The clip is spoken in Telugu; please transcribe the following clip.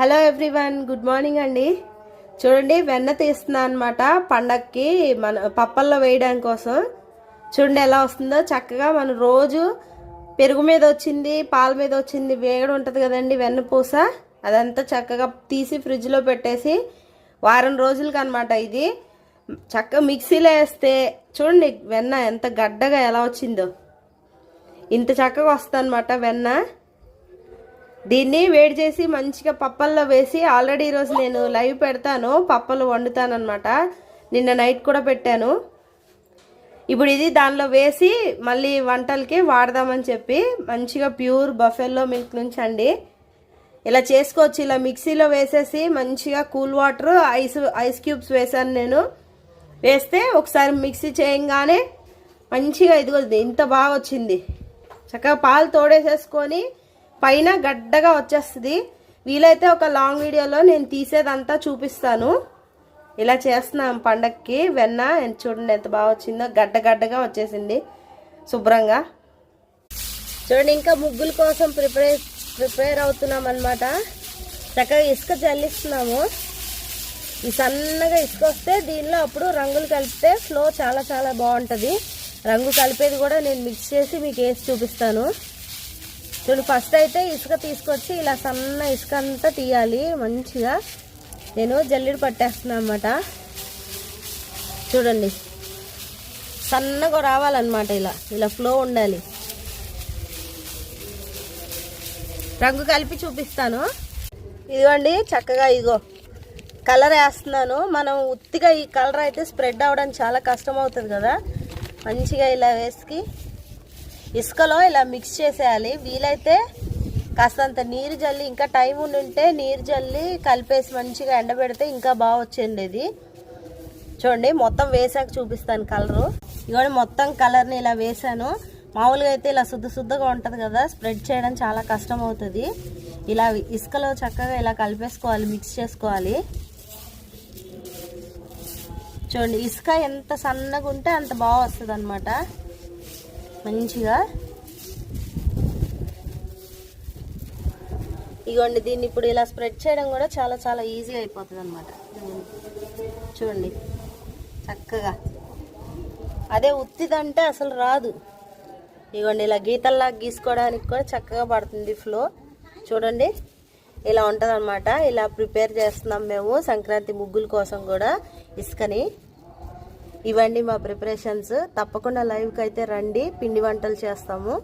హలో ఎవ్రీవన్, గుడ్ మార్నింగ్ అండి. చూడండి, వెన్న తీస్తున్నా అనమాట పండక్కి మన పప్పల్లో వేయడం కోసం. చూడండి ఎలా వస్తుందో చక్కగా. మనం రోజు పెరుగు మీద వచ్చింది, పాల మీద వచ్చింది వేగడం ఉంటుంది కదండి వెన్నపూస, అదంతా చక్కగా తీసి ఫ్రిడ్జ్లో పెట్టేసి వారం రోజులకి అనమాట. ఇది చక్కగా మిక్సీలో వేస్తే చూడండి వెన్న ఎంత గడ్డగా ఎలా వచ్చిందో, ఇంత చక్కగా వస్తుంది అనమాట వెన్న. దీన్ని వేడి చేసి మంచిగా పప్పల్లో వేసి, ఆల్రెడీ ఈరోజు నేను లైవ్ పెడతాను, పప్పలు వండుతాను అనమాట. నిన్న నైట్ కూడా పెట్టాను. ఇప్పుడు ఇది దానిలో వేసి మళ్ళీ వంటలకి వాడదామని చెప్పి మంచిగా ప్యూర్ బఫెల్లో మిల్క్ నుంచి అండి ఇలా చేసుకోవచ్చు. ఇలా మిక్సీలో వేసేసి మంచిగా కూల్ వాటర్, ఐస్ క్యూబ్స్ వేసాను నేను. వేస్తే ఒకసారి మిక్సీ చేయగానే మంచిగా ఇదిగో ఇంత బాగా వచ్చింది. చక్కగా పాలు తోడేసేసుకొని పైన గడ్డగా వచ్చేస్తుంది. వీలైతే ఒక లాంగ్ వీడియోలో నేను తీసేదంతా చూపిస్తాను. ఇలా చేస్తున్నాం పండక్కి వెన్న. చూడండి ఎంత బాగా వచ్చిందో, గడ్డగా వచ్చేసింది శుభ్రంగా. చూడండి, ఇంకా ముగ్గుల కోసం ప్రిపేర్ అవుతున్నాం అనమాట. చక్కగా ఇసుక చల్లిస్తున్నాము. ఈ సన్నగా ఇసుక వస్తే దీనిలో అప్పుడు రంగులు కలిపితే ఫ్లో చాలా చాలా బాగుంటుంది. రంగు కలిపేది కూడా నేను మిక్స్ చేసి మీకు వేసి చూపిస్తాను. చూడండి, ఫస్ట్ అయితే ఇసుక తీసుకొచ్చి ఇలా సన్న ఇసుక అంతా తీయాలి మంచిగా. నేను జల్లెడ పట్టేస్తున్నాను అన్నమాట. చూడండి, సన్నగా రావాలన్నమాట. ఇలా ఫ్లో ఉండాలి. రంగు కలిపి చూపిస్తాను. ఇదిగోండి చక్కగా ఇగో కలర్ వేస్తున్నాను. మనం ఉత్తిగా ఈ కలర్ అయితే స్ప్రెడ్ అవ్వడానికి చాలా కష్టం అవుతుంది కదా. మంచిగా ఇలా వేసి ఇసుకలో ఇలా మిక్స్ చేసేయాలి. వీలైతే కాస్తంత నీరు జల్లి, ఇంకా టైం ఉంటే నీరు జల్లి కలిపేసి మంచిగా ఎండబెడితే ఇంకా బాగా వచ్చేది. చూడండి, మొత్తం వేసాక చూపిస్తాను కలరు. ఇదిగోండి మొత్తం కలర్ని ఇలా వేసాను. మామూలుగా అయితే ఇలా శుద్ధగా ఉంటుంది కదా, స్ప్రెడ్ చేయడం చాలా కష్టం అవుతుంది. ఇలా ఇసుకలో చక్కగా ఇలా కలిపేసుకోవాలి, మిక్స్ చేసుకోవాలి. చూడండి, ఇసుక ఎంత సన్నగా ఉంటే అంత బాగా వస్తుంది అనమాట మంచిగా. ఇగోండి, దీన్ని ఇప్పుడు ఇలా స్ప్రెడ్ చేయడం కూడా చాలా చాలా ఈజీ అయిపోతుంది అనమాట. చూడండి చక్కగా. అదే ఉత్తిదంటే అసలు రాదు. ఇగోండి ఇలా గీతల్లాగా గీసుకోవడానికి కూడా చక్కగా పడుతుంది ఫ్లో. చూడండి ఇలా ఉంటుంది అనమాట. ఇలా ప్రిపేర్ చేస్తున్నాం మేము సంక్రాంతి ముగ్గుల కోసం కూడా ఇసుకని. ఇవ్వండి మా ప్రిపరేషన్స్. తప్పకుండా లైవ్కి అయితే రండి, పిండి వంటలు చేస్తాము.